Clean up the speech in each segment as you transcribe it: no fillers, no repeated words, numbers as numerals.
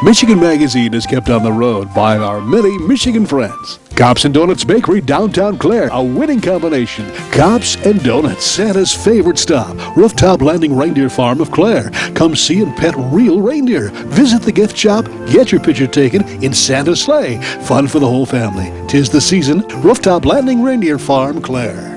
Michigan Magazine is kept on the road by our many Michigan friends. Cops and Donuts Bakery, downtown Clare, a winning combination. Cops and Donuts, Santa's favorite stop. Rooftop Landing Reindeer Farm of Clare. Come see and pet real reindeer. Visit the gift shop, get your picture taken in Santa's sleigh. Fun for the whole family. 'Tis the season. Rooftop Landing Reindeer Farm, Clare.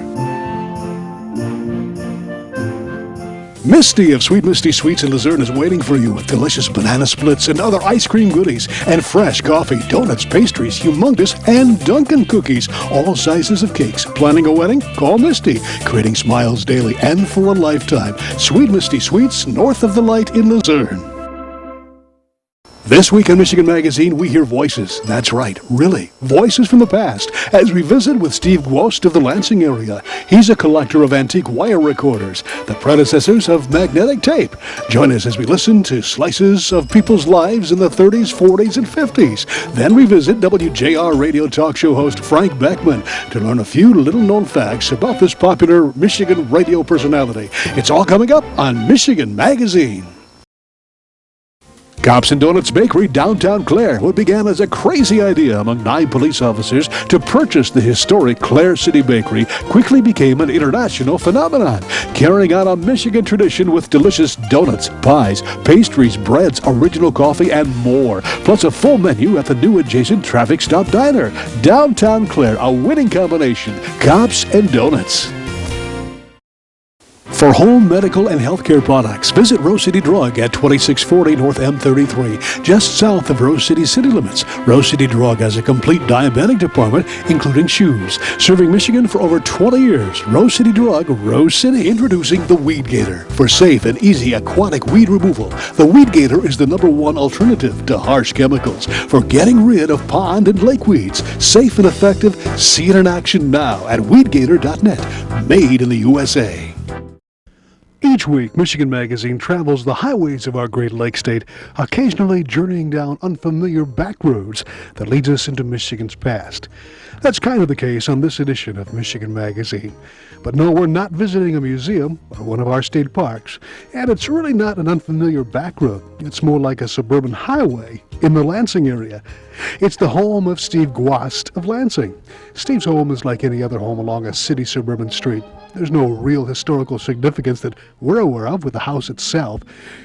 Misty of Sweet Misty Sweets in Luzerne is waiting for you with delicious banana splits and other ice cream goodies and fresh coffee, donuts, pastries, humongous, and Dunkin' cookies. All sizes of cakes. Planning a wedding? Call Misty. Creating smiles daily and for a lifetime. Sweet Misty Sweets, north of the light in Luzerne. This week on Michigan Magazine, we hear voices. That's right, really, voices from the past, as we visit with Steve Gwost of the Lansing area. He's a collector of antique wire recorders, the predecessors of magnetic tape. Join us as we listen to slices of people's lives in the 30s, 40s, and 50s. Then we visit WJR radio talk show host Frank Beckman to learn a few little-known facts about this popular Michigan radio personality. It's all coming up on Michigan Magazine. Cops and Donuts Bakery, downtown Clare, what began as a crazy idea among 9 police officers to purchase the historic Clare City Bakery quickly became an international phenomenon, carrying on a Michigan tradition with delicious donuts, pies, pastries, breads, original coffee, and more, plus a full menu at the new adjacent Traffic Stop Diner. Downtown Clare, a winning combination. Cops and Donuts. For home, medical, and healthcare products, visit Rose City Drug at 2640 North M33, just south of Rose City city limits. Rose City Drug has a complete diabetic department, including shoes. Serving Michigan for over 20 years, Rose City Drug, Rose City, introducing the Weed Gator. For safe and easy aquatic weed removal, the Weed Gator is the #1 alternative to harsh chemicals for getting rid of pond and lake weeds. Safe and effective, see it in action now at weedgator.net. Made in the USA. Each week, Michigan Magazine travels the highways of our great lake state, occasionally journeying down unfamiliar back roads that leads us into Michigan's past. That's kind of the case on this edition of Michigan Magazine. But no, we're not visiting a museum or one of our state parks, and it's really not an unfamiliar back road. It's more like a suburban highway in the Lansing area. It's the home of Steve Gwost of Lansing. Steve's home is like any other home along a city suburban street. There's no real historical significance that we're aware of with the house itself.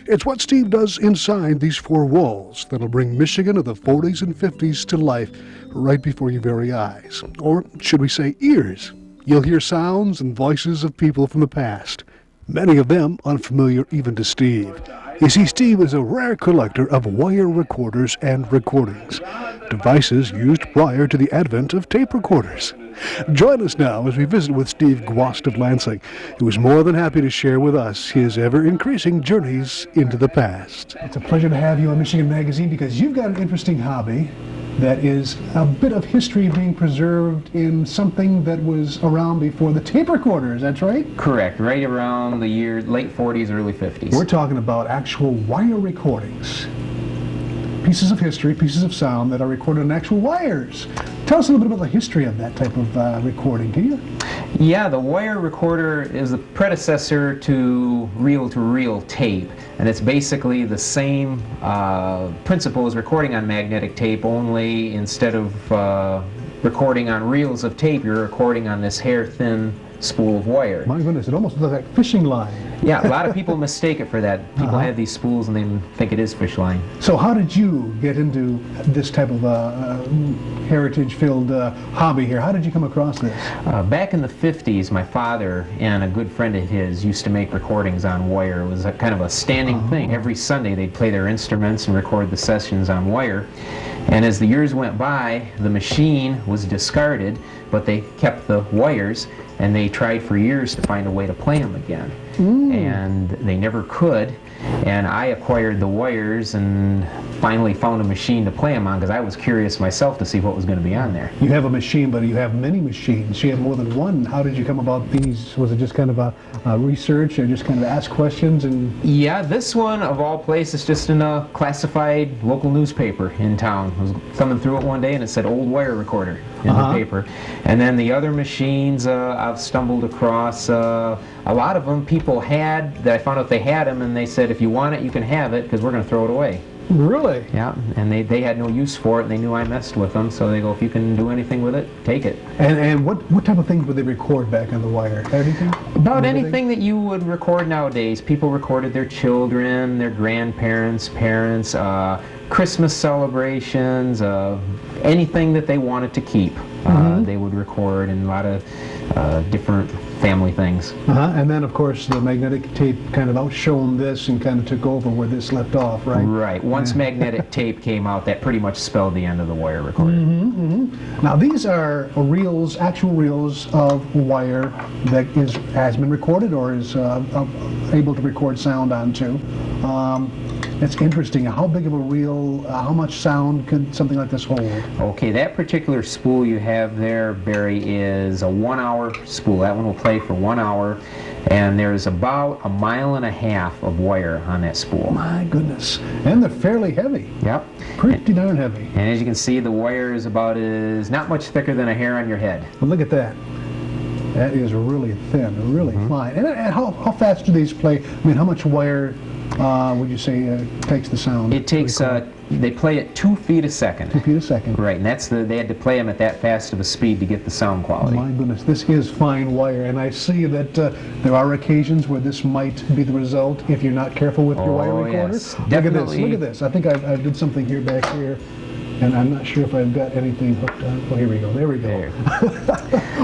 It's what Steve does inside these 4 walls that'll bring Michigan of the 40s and 50s to life right before your very eyes. Or should we say ears? You'll hear sounds and voices of people from the past, many of them unfamiliar even to Steve. You see, Steve is a rare collector of wire recorders and recordings, devices used prior to the advent of tape recorders. Join us now as we visit with Steve Gwost of Lansing, who is more than happy to share with us his ever-increasing journeys into the past. It's a pleasure to have you on Michigan Magazine because you've got an interesting hobby that is a bit of history being preserved in something that was around before the tape recorder. Is that right? Correct. Right around the year late 40s, early 50s. We're talking about actual wire recordings. Pieces of history, pieces of sound that are recorded on actual wires. Tell us a little bit about the history of that type of recording, can you? Yeah, the wire recorder is the predecessor to reel-to-reel tape, and it's basically the same principle as recording on magnetic tape, only instead of recording on reels of tape, you're recording on this hair-thin spool of wire. My goodness, it almost looks like fishing line. Yeah, a lot of people mistake it for that. People have these spools and they think it is fish line. So how did you get into this type of heritage-filled hobby here? How did you come across this? Back in the 50s, my father and a good friend of his used to make recordings on wire. It was a kind of a standing thing. Every Sunday they'd play their instruments and record the sessions on wire. And as the years went by, the machine was discarded, but they kept the wires, and they tried for years to find a way to play them again. And they never could. And I acquired the wires and finally found a machine to play them on because I was curious myself to see what was going to be on there. You have a machine, but you have many machines. You have more than one. How did you come about these? Was it just kind of a research or just kind of ask questions? And yeah, this one of all places just in a classified local newspaper in town. I was thumbing through it one day and it said old wire recorder in the paper. And then the other machines I've stumbled across, a lot of them people had, that I found out they had them, and they said, if you want it, you can have it, because we're going to throw it away. Really? Yeah, and they had no use for it, and they knew I messed with them, so they go, if you can do anything with it, take it. And what type of things would they record back on the wire? Anything? About anything that you would record nowadays. People recorded their children, their grandparents, parents, Christmas celebrations, anything that they wanted to keep. They would record, and a lot of different family things. And then, of course, the magnetic tape kind of outshone this and kind of took over where this left off, right? Right. Once magnetic tape came out, that pretty much spelled the end of the wire recorder. Now, these are reels, actual reels of wire that has been recorded or is able to record sound onto. It's interesting. How big of a reel, how much sound could something like this hold? Okay, that particular spool you have there, Barry, is a 1 hour spool. That one will play for 1 hour, and there's about 1.5 miles of wire on that spool. My goodness. And they're fairly heavy. Yep. Pretty darn heavy. And as you can see, the wire is not much thicker than a hair on your head. Well, look at that. That is really thin, really fine. And how fast do these play? I mean, how much wire would you say takes the sound? It takes, they play at 2 feet a second. 2 feet a second. Right, and they had to play them at that fast of a speed to get the sound quality. My goodness, this is fine wire, and I see that there are occasions where this might be the result if you're not careful with your wire recorder. Yes, definitely. Look at this. I think I did something here back here, and I'm not sure if I've got anything hooked on. Oh, here we go. There we go. There.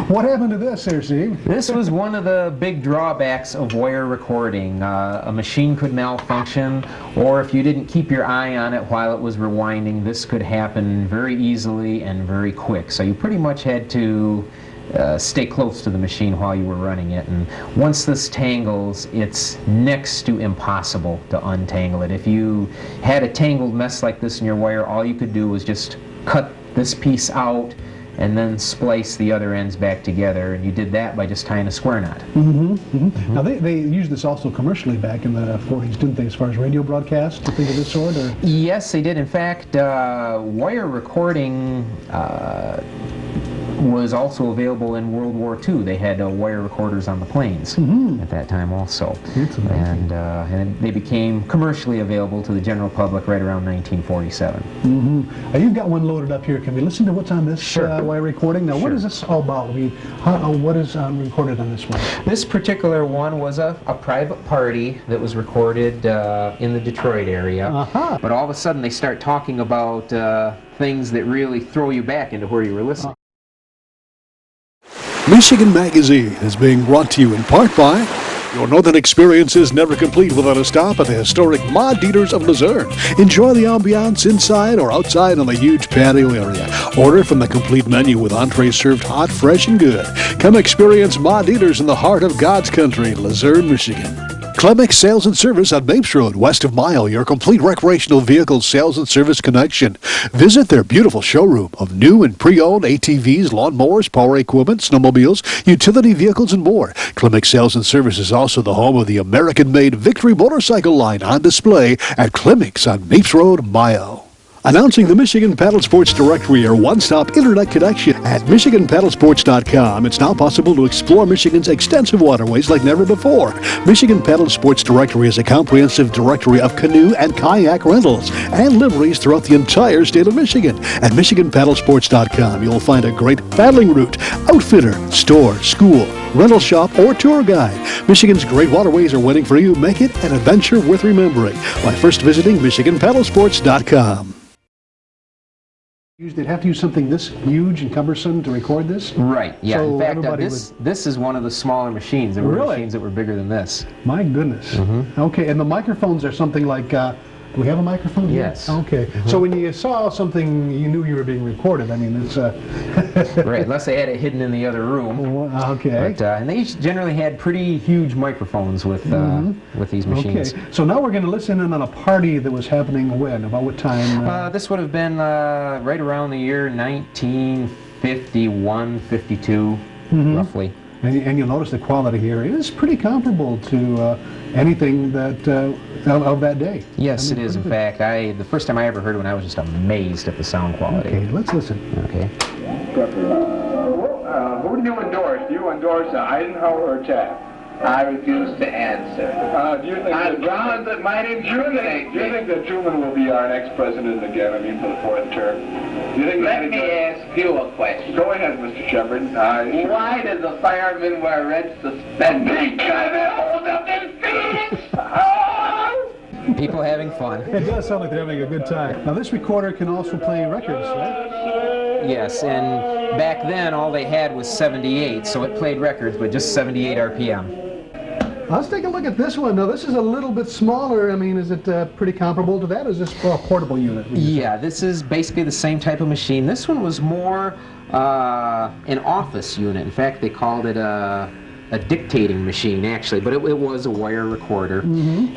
What happened to this there, Steve? This was one of the big drawbacks of wire recording. A machine could malfunction, or if you didn't keep your eye on it while it was rewinding, this could happen very easily and very quick. So you pretty much had to stay close to the machine while you were running it, and once this tangles, it's next to impossible to untangle it. If you had a tangled mess like this in your wire, all you could do was just cut this piece out and then splice the other ends back together, and you did that by just tying a square knot. Now they used this also commercially back in the 40s, didn't they, as far as radio broadcasts, things of this sort? Or? Yes, they did. In fact, wire recording was also available in World War II. They had wire recorders on the planes at that time also. And they became commercially available to the general public right around 1947. Now you've got one loaded up here. Can we listen to what's on this wire recording? Now, what is this all about? I mean, what is recorded on this one? This particular one was a private party that was recorded in the Detroit area. But all of a sudden they start talking about things that really throw you back into where you were listening. Michigan Magazine is being brought to you in part by your northern experience is never complete without a stop at the historic Ma Dieters of Luzerne. Enjoy the ambiance inside or outside on the huge patio area. Order from the complete menu with entrees served hot, fresh, and good. Come experience Ma Dieters in the heart of God's country, Luzerne, Michigan. Clemix Sales and Service on Mapes Road, west of Mile, your complete recreational vehicle sales and service connection. Visit their beautiful showroom of new and pre-owned ATVs, lawnmowers, power equipment, snowmobiles, utility vehicles, and more. Clemix Sales and Service is also the home of the American-made Victory motorcycle line on display at Clemix on Mapes Road, Mile. Announcing the Michigan Paddle Sports Directory, your one-stop internet connection at MichiganPaddlesports.com. It's now possible to explore Michigan's extensive waterways like never before. Michigan Paddle Sports Directory is a comprehensive directory of canoe and kayak rentals and liveries throughout the entire state of Michigan. At MichiganPaddlesports.com, you'll find a great paddling route, outfitter, store, school, rental shop, or tour guide. Michigan's great waterways are waiting for you. Make it an adventure worth remembering by first visiting MichiganPaddlesports.com. They'd have to use something this huge and cumbersome to record this? Right, yeah. So in fact, this is one of the smaller machines. There were machines that were bigger than this. My goodness. Okay, and the microphones are something like, do we have a microphone here? Yes. Okay, so when you saw something, you knew you were being recorded. I mean, it's... Right, unless they had it hidden in the other room. Okay. But, and they generally had pretty huge microphones with these machines. Okay, so now we're going to listen in on a party that was happening when? About what time? This would have been right around the year 1951, 52, roughly. And you'll notice the quality here is pretty comparable to anything that of that day. Yes, it is. In fact, the first time I ever heard one, I was just amazed at the sound quality. Okay, let's listen. Okay. Who do you endorse? Do you endorse Eisenhower or Taft? I refuse to answer. Do you think On grounds that might incriminate do you think that Truman will be our next president again, I mean, for the 4th term? Do you think Let me ask you a question. Go ahead, Mr. Shepard. Why does a fireman wear red suspenders? Because they hold up his feet! People having fun. It does sound like they're having a good time. Now, this recorder can also play records, right? Yes, and back then all they had was 78, so it played records, but just 78 RPM. Let's take a look at this one. Now, this is a little bit smaller. I mean, is it pretty comparable to that? Or is this a portable unit? Yeah, this is basically the same type of machine. This one was more an office unit. In fact, they called it a dictating machine, actually, but it was a wire recorder.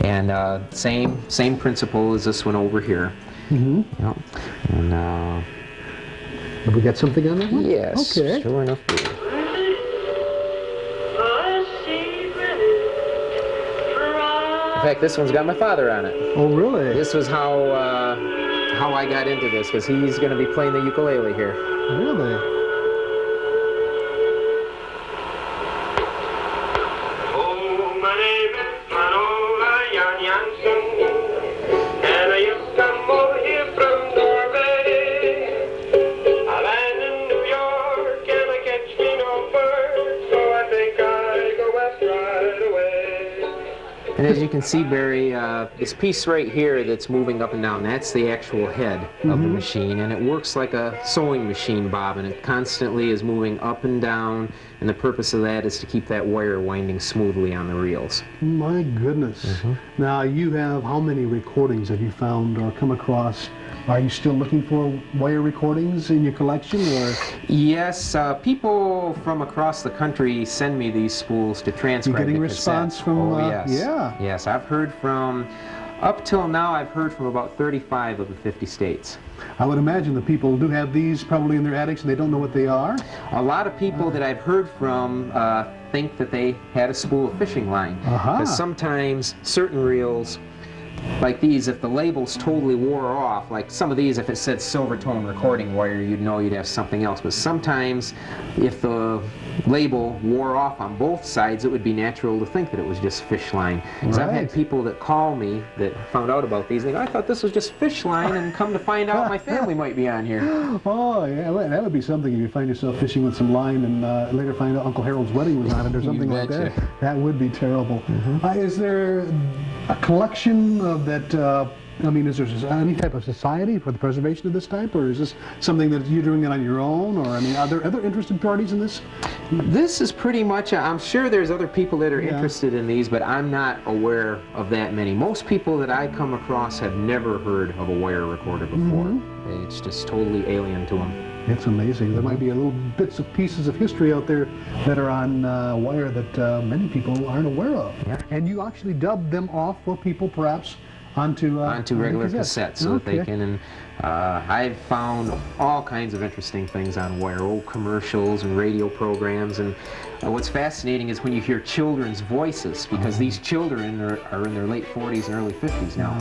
And same principle as this one over here. Yep. And have we got something on that one? yes, Okay. sure enough. In fact, this one's got my father on it. Oh, really? This was how I got into this, because he's going to be playing the ukulele here. Really? Oh, my name is Manola Jan Jansen, and I just come over here from Norway. I land in New York, and I catch me no bird, so I think I go west right away. And as you can see, Barry, this piece right here that's moving up and down, that's the actual head of the machine, and it works like a sewing machine bobbin. It constantly is moving up and down, and the purpose of that is to keep that wire winding smoothly on the reels. My goodness. Now, you have, how many recordings have you found or come across? Are you still looking for wire recordings in your collection, or? Yes, people from across the country send me these spools to transcribe. You're getting the response cassette. from, Oh, yes. yeah. Yes, I've heard from, up till now, I've heard from about 35 of the 50 states. I would imagine the people do have these probably in their attics and they don't know what they are. A lot of people that I've heard from think that they had a spool of fishing line. Because sometimes certain reels, like these, if the labels totally wore off, like some of these, if it said Silvertone recording wire, you'd know you'd have something else. But sometimes, if the label wore off on both sides, it would be natural to think that it was just fish line. Because I've had people that call me that found out about these, and they go, I thought this was just fish line, and come to find out my family might be on here. Oh, yeah, well, that would be something if you find yourself fishing with some line and later find out Uncle Harold's wedding was on it or something like that. That would be terrible. Is there a collection of that, I mean, is there any type of society for the preservation of this type, or is this something that you're doing it on your own, or, I mean, are there other interested parties in this? This is pretty much, I'm sure there's other people that are interested in these, but I'm not aware of that many. Most people that I come across have never heard of a wire recorder before. It's just totally alien to them. It's amazing. There might be a little bits of pieces of history out there that are on wire that many people aren't aware of. And you actually dubbed them off for people perhaps onto regular cassettes so that they can, and I've found all kinds of interesting things on wire, old commercials and radio programs, and what's fascinating is when you hear children's voices, because these children are in their late 40s and early 50s now.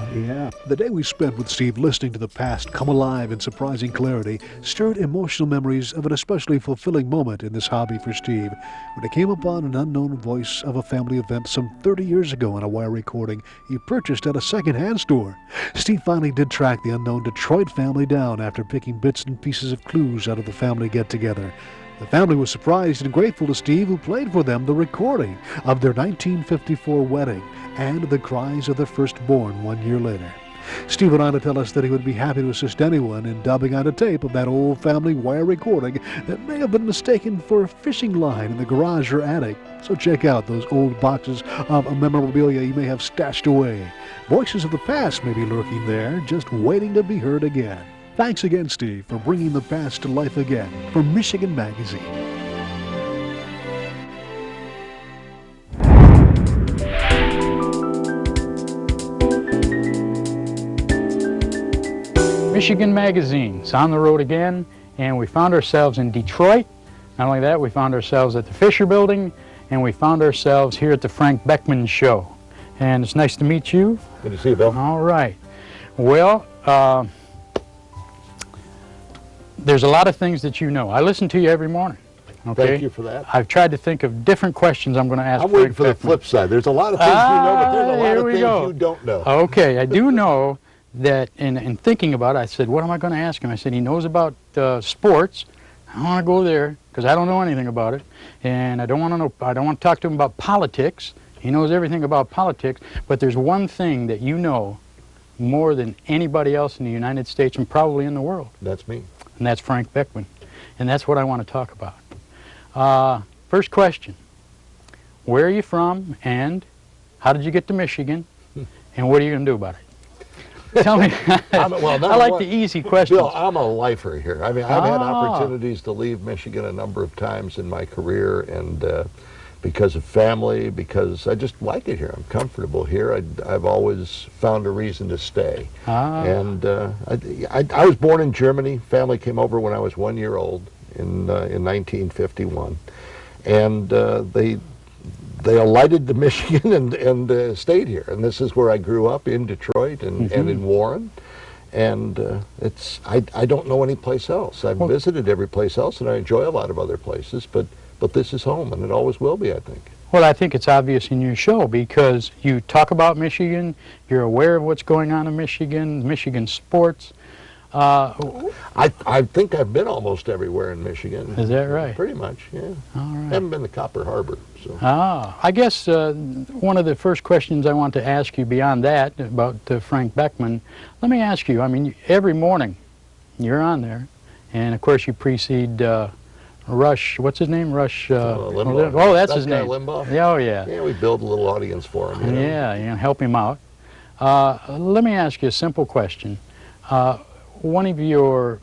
The day we spent with Steve listening to the past come alive in surprising clarity stirred emotional memories of an especially fulfilling moment in this hobby for Steve when he came upon an unknown voice of a family event some 30 years ago on a wire recording he purchased at a second-hand store. Steve finally did track the unknown Detroit family down after picking bits and pieces of clues out of the family get-together. The family was surprised and grateful to Steve, who played for them the recording of their 1954 wedding and the cries of their firstborn 1 year later. Steve went on to tell us that he would be happy to assist anyone in dubbing on a tape of that old family wire recording that may have been mistaken for a fishing line in the garage or attic. So check out those old boxes of memorabilia you may have stashed away. Voices of the past may be lurking there, just waiting to be heard again. Thanks again, Steve, for bringing the past to life again for Michigan Magazine. Michigan Magazine's on the road again, and we found ourselves in Detroit. Not only that, we found ourselves at the Fisher Building, and we found ourselves here at the Frank Beckman Show. And it's nice to meet you. Good to see you, Bill. All right. Well, there's a lot of things that you know. I listen to you every morning. Okay? Thank you for that. I've tried to think of different questions I'm going to ask I'm waiting Frank for the Beckman. flip side. There's a lot of things you know, but there's a lot of things you don't know. Okay, I do know that in thinking about it, I said, what am I going to ask him? I said, he knows about sports. I don't want to go there because I don't know anything about it, and I don't want to talk to him about politics. He knows everything about politics, but there's one thing that you know more than anybody else in the United States and probably in the world. That's me. And that's Frank Beckman. And that's what I want to talk about. First question, where are you from and how did you get to Michigan and what are you going to do about it? Tell me. I like the easy questions. Bill, I'm a lifer here. I mean, I've had opportunities to leave Michigan a number of times in my career, and because of family, because I just like it here. I'm comfortable here. I've always found a reason to stay. And I was born in Germany. Family came over when I was 1 year old in 1951, and they alighted to Michigan and stayed here. And this is where I grew up, in Detroit and in Warren. And I don't know any place else. I've visited every place else, and I enjoy a lot of other places, but this is home, and it always will be, I think. Well, I think it's obvious in your show because you talk about Michigan, you're aware of what's going on in Michigan, Michigan sports. I think I've been almost everywhere in Michigan. Is that right? Pretty much, yeah. All right. Haven't been to Copper Harbor. So. I guess one of the first questions I want to ask you beyond that about Frank Beckman, let me ask you, I mean, every morning you're on there, and of course you precede Rush, what's his name? Rush Limbaugh. Oh, that's his name. Limbaugh? Oh, yeah. Yeah, we build a little audience for him. You know? Yeah, you know, help him out. Let me ask you a simple question. One of your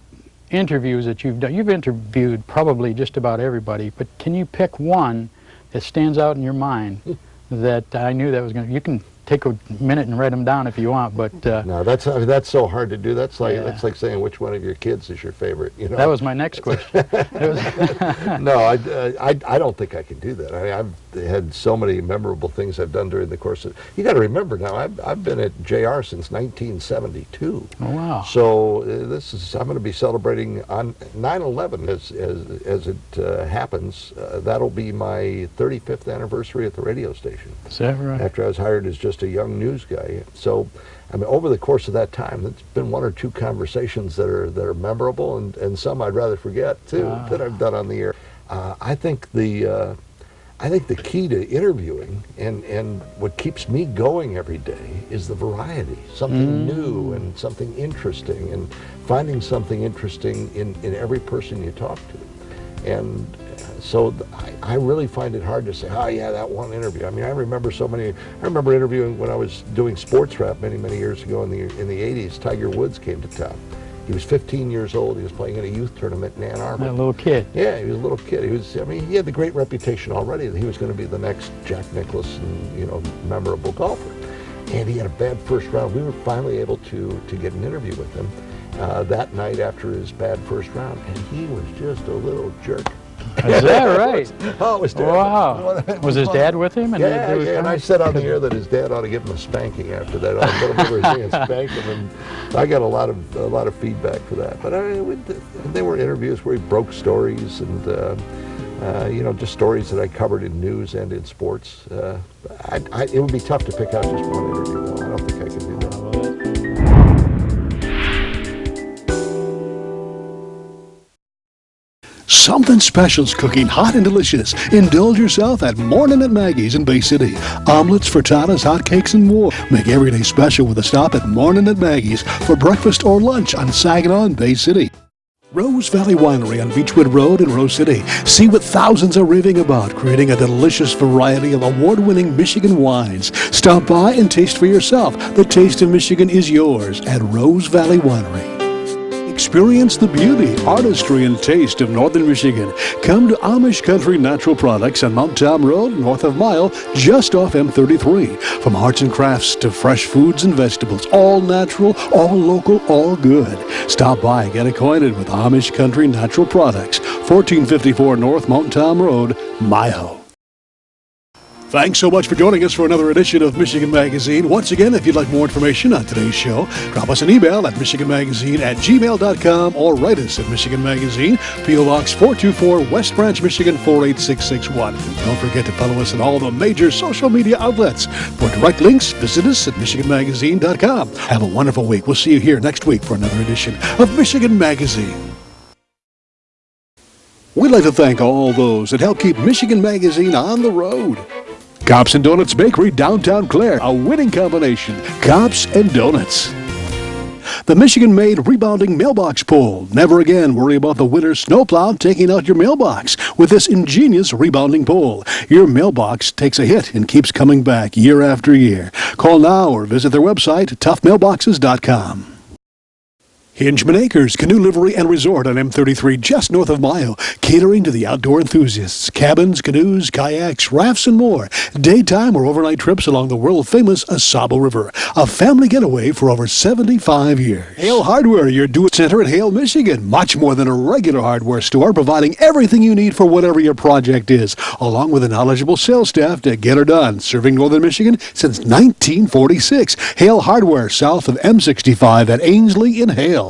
interviews that you've done, you've interviewed probably just about everybody, but can you pick one that stands out in your mind that I knew that was going to, you can take a minute and write them down if you want, but... no, that's so hard to do. That's like saying which one of your kids is your favorite, you know? That was my next question. No, I don't think I can do that. I mean, I've had so many memorable things I've done during the course of... You got to remember now, I've been at JR since 1972. Oh, wow. So I'm going to be celebrating on 9/11 as it happens. That'll be my 35th anniversary at the radio station. Is that right? After I was hired as just a young news guy. So, I mean, over the course of that time, it's been one or two conversations that are memorable, and some I'd rather forget too that I've done on the air. I think the key to interviewing and what keeps me going every day is the variety, something new and something interesting, and finding something interesting in every person you talk to. And so I really find it hard to say, oh yeah, that one interview. I mean, I remember interviewing when I was doing sports rap many years ago in the 80s. Tiger Woods came to town. He was 15 years old. He was playing in a youth tournament in Ann Arbor. That little kid. Yeah, he was a little kid. He had the great reputation already that he was going to be the next Jack Nicklaus and, you know, memorable golfer. And he had a bad first round. We were finally able to get an interview with him that night after his bad first round, and he was just a little jerk. Is that right? It was terrible. Wow. Was his dad with him? And yeah, and I said on the air that his dad ought to give him a spanking after that. I put him over his hand and spank him, and I got a lot of feedback for that. But I mean, they were interviews where he broke stories and you know, just stories that I covered in news and in sports. It would be tough to pick out just one interview, though. I don't think I could do that. Something special's cooking, hot and delicious. Indulge yourself at Morning at Maggie's in Bay City. Omelets, frittatas, hotcakes, and more. Make every day special with a stop at Morning at Maggie's for breakfast or lunch on Saginaw in Bay City. Rose Valley Winery on Beechwood Road in Rose City. See what thousands are raving about, creating a delicious variety of award-winning Michigan wines. Stop by and taste for yourself. The taste of Michigan is yours at Rose Valley Winery. Experience the beauty, artistry, and taste of Northern Michigan. Come to Amish Country Natural Products on Mount Tom Road, north of Mile, just off M33. From arts and crafts to fresh foods and vegetables, all natural, all local, all good. Stop by and get acquainted with Amish Country Natural Products, 1454 North Mount Tom Road, Mile. Thanks so much for joining us for another edition of Michigan Magazine. Once again, if you'd like more information on today's show, drop us an email at michiganmagazine@gmail.com or write us at Michigan Magazine, P.O. Box 424, West Branch, Michigan 48661. Don't forget to follow us on all the major social media outlets. For direct links, visit us at michiganmagazine.com. Have a wonderful week. We'll see you here next week for another edition of Michigan Magazine. We'd like to thank all those that help keep Michigan Magazine on the road. Cops and Donuts Bakery, downtown Clare, a winning combination. Cops and Donuts. The Michigan-made rebounding mailbox pull. Never again worry about the winter snowplow taking out your mailbox with this ingenious rebounding pull. Your mailbox takes a hit and keeps coming back year after year. Call now or visit their website, toughmailboxes.com. Hingeman Acres Canoe Livery and Resort on M33 just north of Mayo, catering to the outdoor enthusiasts. Cabins, canoes, kayaks, rafts, and more. Daytime or overnight trips along the world-famous Asaba River. A family getaway for over 75 years. Hale Hardware, your do-it center in Hale, Michigan. Much more than a regular hardware store, providing everything you need for whatever your project is, along with a knowledgeable sales staff to get her done. Serving northern Michigan since 1946. Hale Hardware, south of M65 at Ainsley in Hale.